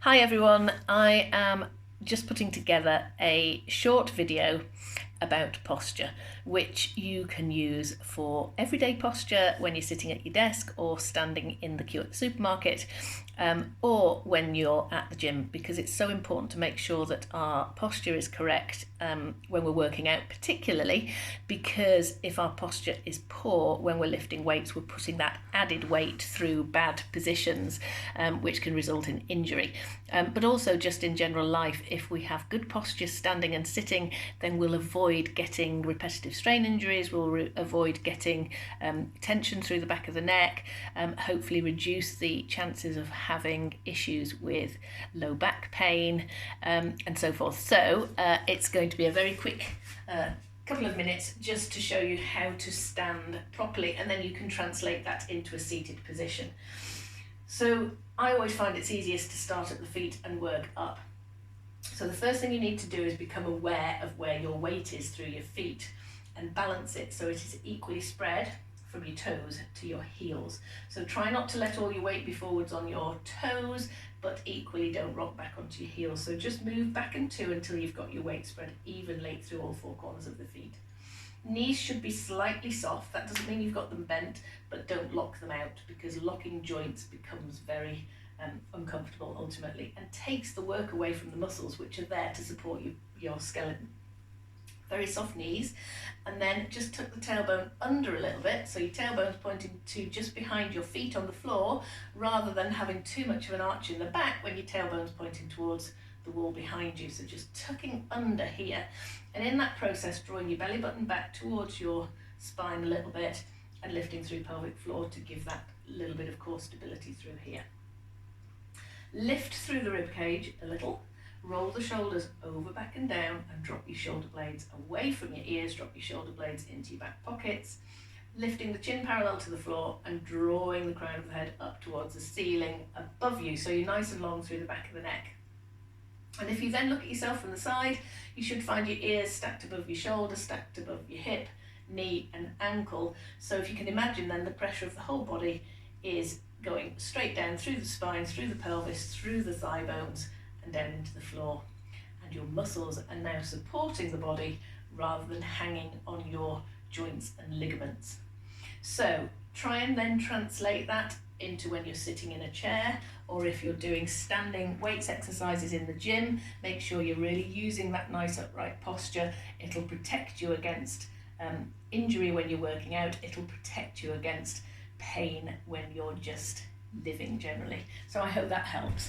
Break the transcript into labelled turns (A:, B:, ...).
A: Hi everyone, I am just putting together a short video about posture, which you can use for everyday posture when you're sitting at your desk or standing in the queue at the supermarket, or when you're at the gym, because it's so important to make sure that our posture is correct when we're working out, particularly because if our posture is poor when we're lifting weights, we're putting that added weight through bad positions, which can result in injury. But also just in general life, if we have good posture standing and sitting, then we'll avoid getting repetitive strain injuries, we'll avoid getting tension through the back of the neck, hopefully reduce the chances of having issues with low back pain, and so forth. So it's going to be a very quick couple of minutes just to show you how to stand properly, and then you can translate that into a seated position. So I always find it's easiest to start at the feet and work up. So the first thing you need to do is become aware of where your weight is through your feet and balance it so it is equally spread from your toes to your heels. So try not to let all your weight be forwards on your toes, but equally don't rock back onto your heels. So just move back and to until you've got your weight spread evenly through all four corners of the feet. Knees should be slightly soft. That doesn't mean you've got them bent, but don't lock them out, because locking joints becomes very uncomfortable ultimately and takes the work away from the muscles which are there to support your skeleton. Very soft knees, and then just tuck the tailbone under a little bit, so your tailbone's pointing to just behind your feet on the floor, rather than having too much of an arch in the back when your tailbone's pointing towards the wall behind you. So just tucking under here, and in that process drawing your belly button back towards your spine a little bit and lifting through pelvic floor to give that little bit of core stability through here. Lift through the rib cage a little, roll the shoulders over, back and down, and drop your shoulder blades away from your ears, drop your shoulder blades into your back pockets, lifting the chin parallel to the floor and drawing the crown of the head up towards the ceiling above you, so you're nice and long through the back of the neck. And if you then look at yourself from the side, you should find your ears stacked above your shoulder, stacked above your hip, knee and ankle. So if you can imagine, then the pressure of the whole body is going straight down through the spine, through the pelvis, through the thigh bones and down into the floor. And your muscles are now supporting the body rather than hanging on your joints and ligaments. So try and then translate that into when you're sitting in a chair, or if you're doing standing weights exercises in the gym, make sure you're really using that nice upright posture. It'll protect you against injury when you're working out. It'll protect you against pain when you're just living generally. So I hope that helps.